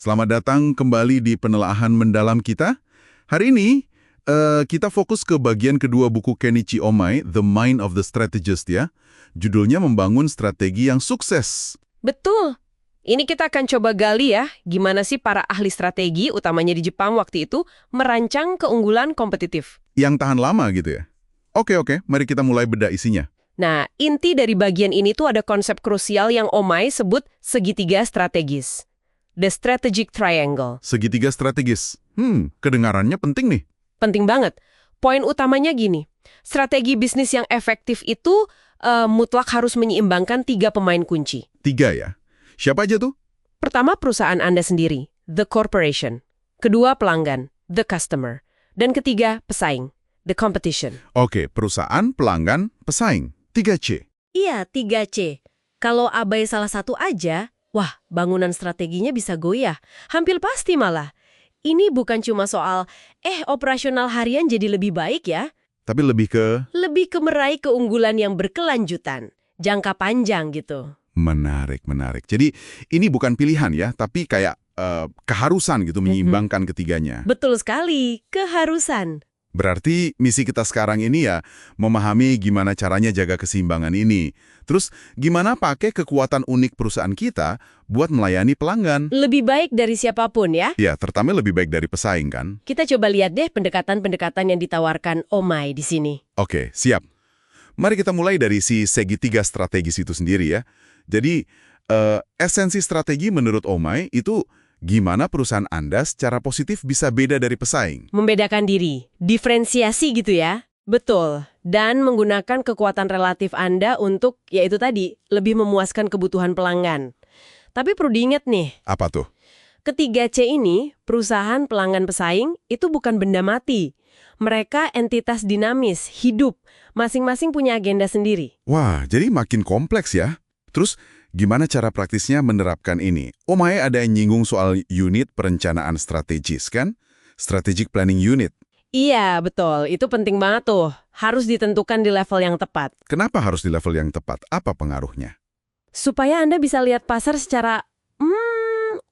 Selamat datang kembali di penelaahan mendalam kita. Hari ini, kita fokus ke bagian kedua buku Kenichi Omai, The Mind of the Strategist ya. Judulnya Membangun Strategi yang Sukses. Betul. Ini kita akan coba gali ya, gimana sih para ahli strategi, utamanya di Jepang waktu itu, merancang keunggulan kompetitif. Yang tahan lama gitu ya. Oke, mari kita mulai bedah isinya. Nah, inti dari bagian ini tuh ada konsep krusial yang Omai sebut segitiga strategis. The Strategic Triangle. Segitiga strategis. Kedengarannya penting nih. Penting banget. Poin utamanya gini, strategi bisnis yang efektif itu mutlak harus menyeimbangkan 3 pemain kunci. 3 ya? Siapa aja tuh? Pertama, perusahaan Anda sendiri, the corporation. Kedua, pelanggan, the customer. Dan ketiga, pesaing, the competition. Oke, perusahaan, pelanggan, pesaing. 3C. Iya, 3C. Kalau abai salah satu aja, wah, bangunan strateginya bisa goyah. Hampir pasti malah. Ini bukan cuma soal, operasional harian jadi lebih baik ya. Tapi lebih ke... Lebih ke meraih keunggulan yang berkelanjutan. Jangka panjang gitu. Menarik. Jadi, ini bukan pilihan ya, tapi kayak keharusan gitu, menyeimbangkan ketiganya. Betul sekali, keharusan. Berarti misi kita sekarang ini ya, memahami gimana caranya jaga keseimbangan ini. Terus, gimana pakai kekuatan unik perusahaan kita buat melayani pelanggan. Lebih baik dari siapapun ya. Ya, terutama lebih baik dari pesaing kan? Kita coba lihat deh pendekatan-pendekatan yang ditawarkan Omai di sini. Oke, siap. Mari kita mulai dari si segitiga strategis itu sendiri ya. Jadi, esensi strategi menurut Omai itu gimana perusahaan Anda secara positif bisa beda dari pesaing. Membedakan diri, diferensiasi gitu ya. Betul. Dan menggunakan kekuatan relatif Anda untuk, yaitu tadi, lebih memuaskan kebutuhan pelanggan. Tapi perlu diingat nih, Apa tuh? ketiga C ini, perusahaan pelanggan pesaing, itu bukan benda mati. Mereka entitas dinamis, hidup, masing-masing punya agenda sendiri. Wah, jadi makin kompleks ya. Terus, gimana cara praktisnya menerapkan ini? Omai ada yang nyinggung soal unit perencanaan strategis kan? Strategic Planning Unit. Iya, betul. Itu penting banget tuh. Harus ditentukan di level yang tepat. Kenapa harus di level yang tepat? Apa pengaruhnya? Supaya Anda bisa lihat pasar secara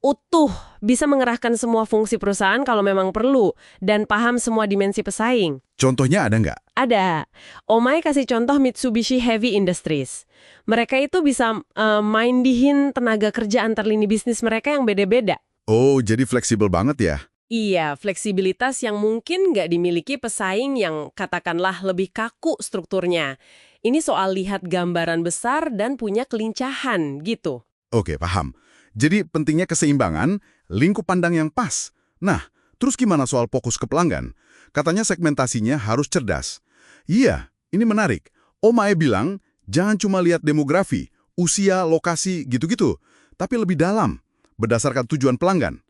utuh, bisa mengerahkan semua fungsi perusahaan kalau memang perlu, dan paham semua dimensi pesaing. Contohnya ada nggak? Ada. Omai kasih contoh Mitsubishi Heavy Industries. Mereka itu bisa mindihin tenaga kerja antar lini bisnis mereka yang beda-beda. Oh, jadi fleksibel banget ya? Iya, fleksibilitas yang mungkin nggak dimiliki pesaing yang katakanlah lebih kaku strukturnya. Ini soal lihat gambaran besar dan punya kelincahan gitu. Oke, paham. Jadi pentingnya keseimbangan, lingkup pandang yang pas. Nah, terus gimana soal fokus ke pelanggan? Katanya segmentasinya harus cerdas. Iya, ini menarik. Omai bilang, jangan cuma lihat demografi, usia, lokasi, gitu-gitu. Tapi lebih dalam, berdasarkan tujuan pelanggan.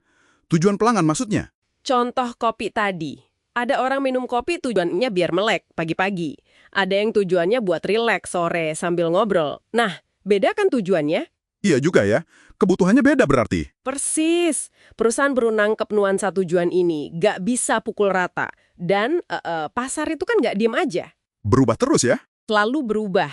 Tujuan pelanggan maksudnya? Contoh kopi tadi. Ada orang minum kopi tujuannya biar melek pagi-pagi. Ada yang tujuannya buat rileks sore sambil ngobrol. Nah, beda kan tujuannya? Iya juga ya. Kebutuhannya beda berarti. Persis. Perusahaan perlu nangkep nuansa tujuan ini. Gak bisa pukul rata. Dan pasar itu kan gak diem aja. Berubah terus ya? Selalu berubah.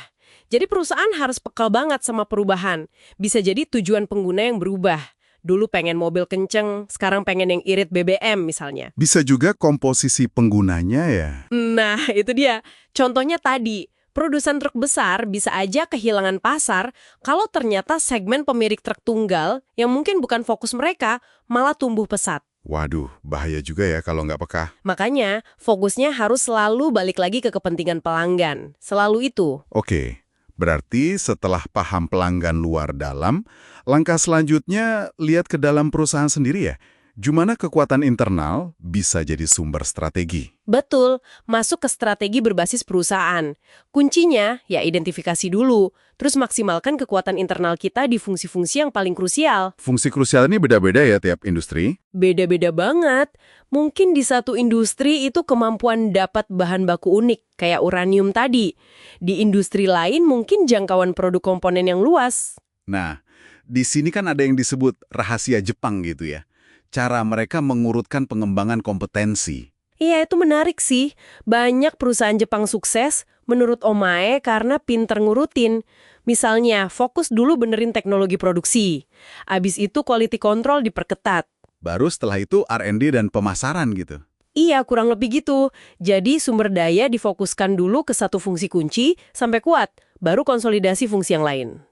Jadi perusahaan harus peka banget sama perubahan. Bisa jadi tujuan pengguna yang berubah. Dulu pengen mobil kenceng, sekarang pengen yang irit BBM misalnya. Bisa juga komposisi penggunanya ya? Nah, itu dia. Contohnya tadi, produsen truk besar bisa aja kehilangan pasar kalau ternyata segmen pemilik truk tunggal yang mungkin bukan fokus mereka malah tumbuh pesat. Waduh, bahaya juga ya kalau nggak peka. Makanya, fokusnya harus selalu balik lagi ke kepentingan pelanggan. Selalu itu. Oke, berarti setelah paham pelanggan luar dalam, langkah selanjutnya lihat ke dalam perusahaan sendiri ya. Gimana kekuatan internal bisa jadi sumber strategi? Betul, masuk ke strategi berbasis perusahaan. Kuncinya, ya identifikasi dulu. Terus maksimalkan kekuatan internal kita di fungsi-fungsi yang paling krusial. Fungsi krusial ini beda-beda ya tiap industri? Beda-beda banget. Mungkin di satu industri itu kemampuan dapat bahan baku unik, kayak uranium tadi. Di industri lain mungkin jangkauan produk komponen yang luas. Nah, di sini kan ada yang disebut rahasia Jepang gitu ya. Cara mereka mengurutkan pengembangan kompetensi. Iya, itu menarik sih. Banyak perusahaan Jepang sukses menurut Omae karena pinter ngurutin. Misalnya, fokus dulu benerin teknologi produksi. Abis itu quality control diperketat. Baru setelah itu R&D dan pemasaran gitu. Iya, kurang lebih gitu. Jadi sumber daya difokuskan dulu ke satu fungsi kunci sampai kuat, baru konsolidasi fungsi yang lain.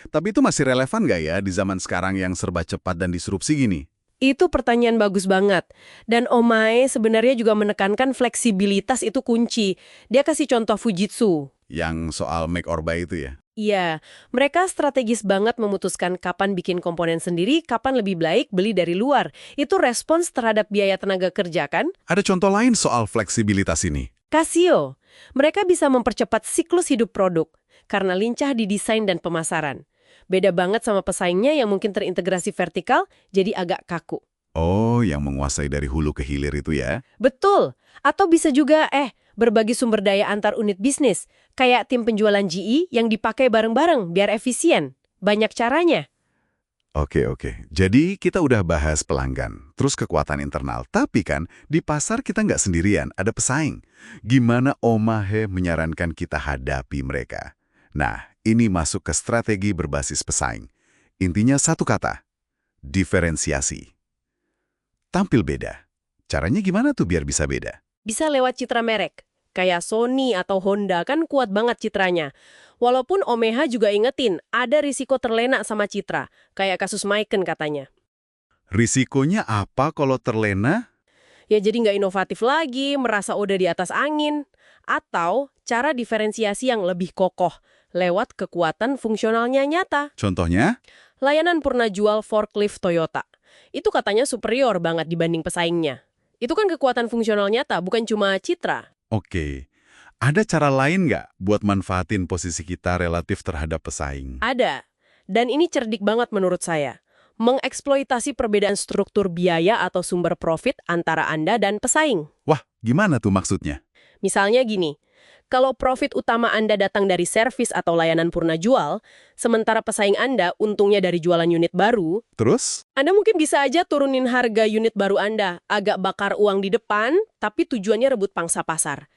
Tapi itu masih relevan nggak ya di zaman sekarang yang serba cepat dan disrupsi gini? Itu pertanyaan bagus banget. Dan Omae sebenarnya juga menekankan fleksibilitas itu kunci. Dia kasih contoh Fujitsu. Yang soal make or buy itu ya? Iya, mereka strategis banget memutuskan kapan bikin komponen sendiri, kapan lebih baik beli dari luar. Itu respons terhadap biaya tenaga kerja kan? Ada contoh lain soal fleksibilitas ini? Casio, mereka bisa mempercepat siklus hidup produk karena lincah di desain dan pemasaran. Beda banget sama pesaingnya yang mungkin terintegrasi vertikal, jadi agak kaku. Oh, yang menguasai dari hulu ke hilir itu ya? Betul. Atau bisa juga, berbagi sumber daya antar unit bisnis. Kayak tim penjualan GE yang dipakai bareng-bareng biar efisien. Banyak caranya. Oke. Jadi kita udah bahas pelanggan, terus kekuatan internal. Tapi kan di pasar kita nggak sendirian, ada pesaing. Gimana Omahe menyarankan kita hadapi mereka? Nah, ini masuk ke strategi berbasis pesaing. Intinya satu kata, diferensiasi. Tampil beda. Caranya gimana tuh biar bisa beda? Bisa lewat citra merek. Kayak Sony atau Honda kan kuat banget citranya. Walaupun Omeha juga ingetin, ada risiko terlena sama citra. Kayak kasus Miken katanya. Risikonya apa kalau terlena? Ya jadi nggak inovatif lagi, merasa udah di atas angin. Atau cara diferensiasi yang lebih kokoh, lewat kekuatan fungsionalnya nyata. Contohnya? Layanan purna jual forklift Toyota. Itu katanya superior banget dibanding pesaingnya. Itu kan kekuatan fungsional nyata, bukan cuma citra. Oke. Ada cara lain nggak buat manfaatin posisi kita relatif terhadap pesaing? Ada. Dan ini cerdik banget menurut saya. Mengeksploitasi perbedaan struktur biaya atau sumber profit antara Anda dan pesaing. Wah, gimana tuh maksudnya? Misalnya gini, kalau profit utama Anda datang dari servis atau layanan purna jual, sementara pesaing Anda untungnya dari jualan unit baru, Terus? Anda mungkin bisa aja turunin harga unit baru Anda, agak bakar uang di depan, tapi tujuannya rebut pangsa pasar.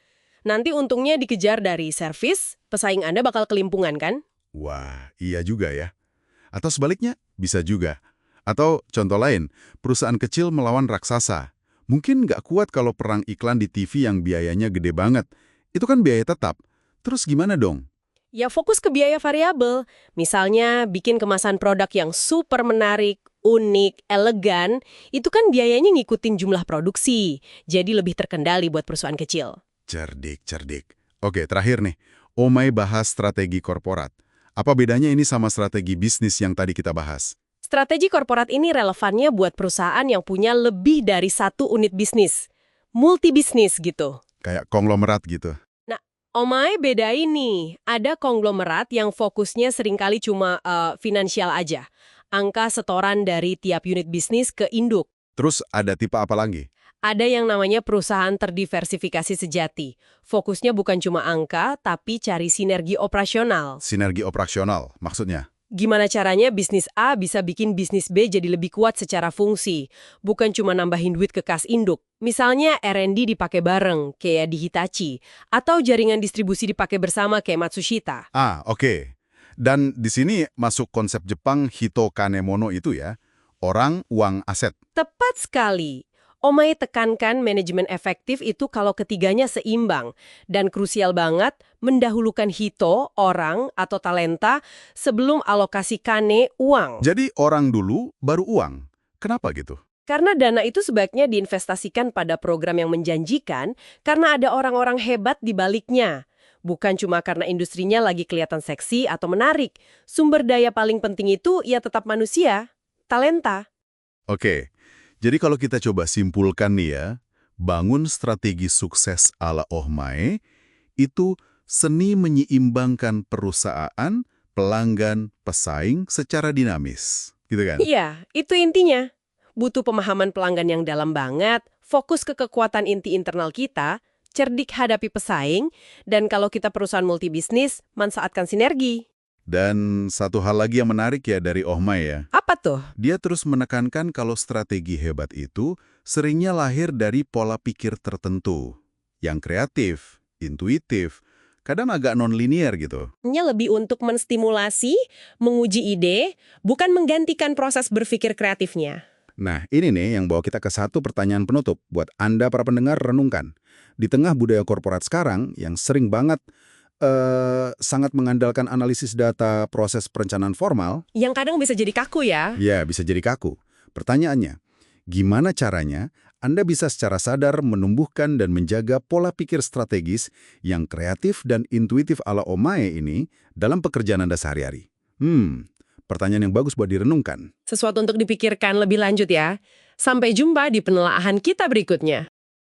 Nanti untungnya dikejar dari servis, pesaing Anda bakal kelimpungan kan? Wah, iya juga ya. Atau sebaliknya, bisa juga. Atau contoh lain, perusahaan kecil melawan raksasa. Mungkin nggak kuat kalau perang iklan di TV yang biayanya gede banget. Itu kan biaya tetap. Terus gimana dong? Ya fokus ke biaya variabel. Misalnya bikin kemasan produk yang super menarik, unik, elegan, itu kan biayanya ngikutin jumlah produksi. Jadi lebih terkendali buat perusahaan kecil. Cerdik. Oke, terakhir nih. Omai bahas strategi korporat. Apa bedanya ini sama strategi bisnis yang tadi kita bahas? Strategi korporat ini relevannya buat perusahaan yang punya lebih dari satu unit bisnis. Multi-bisnis gitu. Kayak konglomerat gitu. Nah, Omai beda ini. Ada konglomerat yang fokusnya seringkali cuma finansial aja. Angka setoran dari tiap unit bisnis ke induk. Terus ada tipe apa lagi? Ada yang namanya perusahaan terdiversifikasi sejati. Fokusnya bukan cuma angka, tapi cari sinergi operasional. Sinergi operasional, maksudnya? Gimana caranya bisnis A bisa bikin bisnis B jadi lebih kuat secara fungsi. Bukan cuma nambahin duit ke kas induk. Misalnya R&D dipakai bareng, kayak di Hitachi. Atau jaringan distribusi dipakai bersama kayak Matsushita. Oke. Dan di sini masuk konsep Jepang Hito Kanemono itu ya. Orang, uang, aset. Tepat sekali. Omae tekankan manajemen efektif itu kalau ketiganya seimbang. Dan krusial banget, mendahulukan hito, orang, atau talenta, sebelum alokasi kane, uang. Jadi orang dulu, baru uang. Kenapa gitu? Karena dana itu sebaiknya diinvestasikan pada program yang menjanjikan, karena ada orang-orang hebat di baliknya. Bukan cuma karena industrinya lagi kelihatan seksi atau menarik. Sumber daya paling penting itu ya tetap manusia, talenta. Oke. Jadi kalau kita coba simpulkan nih ya, bangun strategi sukses ala Omae itu seni menyeimbangkan perusahaan, pelanggan, pesaing secara dinamis. Gitu kan? Iya, itu intinya. Butuh pemahaman pelanggan yang dalam banget, fokus ke kekuatan inti internal kita, cerdik hadapi pesaing, dan kalau kita perusahaan multibisnis, manfaatkan sinergi. Dan satu hal lagi yang menarik ya dari Omae ya. Apa tuh? Dia terus menekankan kalau strategi hebat itu seringnya lahir dari pola pikir tertentu. Yang kreatif, intuitif, kadang agak non-linear gitu. Nya lebih untuk menstimulasi, menguji ide, bukan menggantikan proses berpikir kreatifnya. Nah, ini nih yang bawa kita ke satu pertanyaan penutup buat Anda para pendengar renungkan. Di tengah budaya korporat sekarang yang sering banget sangat mengandalkan analisis data proses perencanaan formal, Yang kadang bisa jadi kaku ya. ya bisa jadi kaku. Pertanyaannya, gimana caranya Anda bisa secara sadar menumbuhkan dan menjaga pola pikir strategis yang kreatif dan intuitif ala Omae ini dalam pekerjaan Anda sehari-hari? Pertanyaan yang bagus buat direnungkan. Sesuatu untuk dipikirkan lebih lanjut ya. Sampai jumpa di penelaahan kita berikutnya.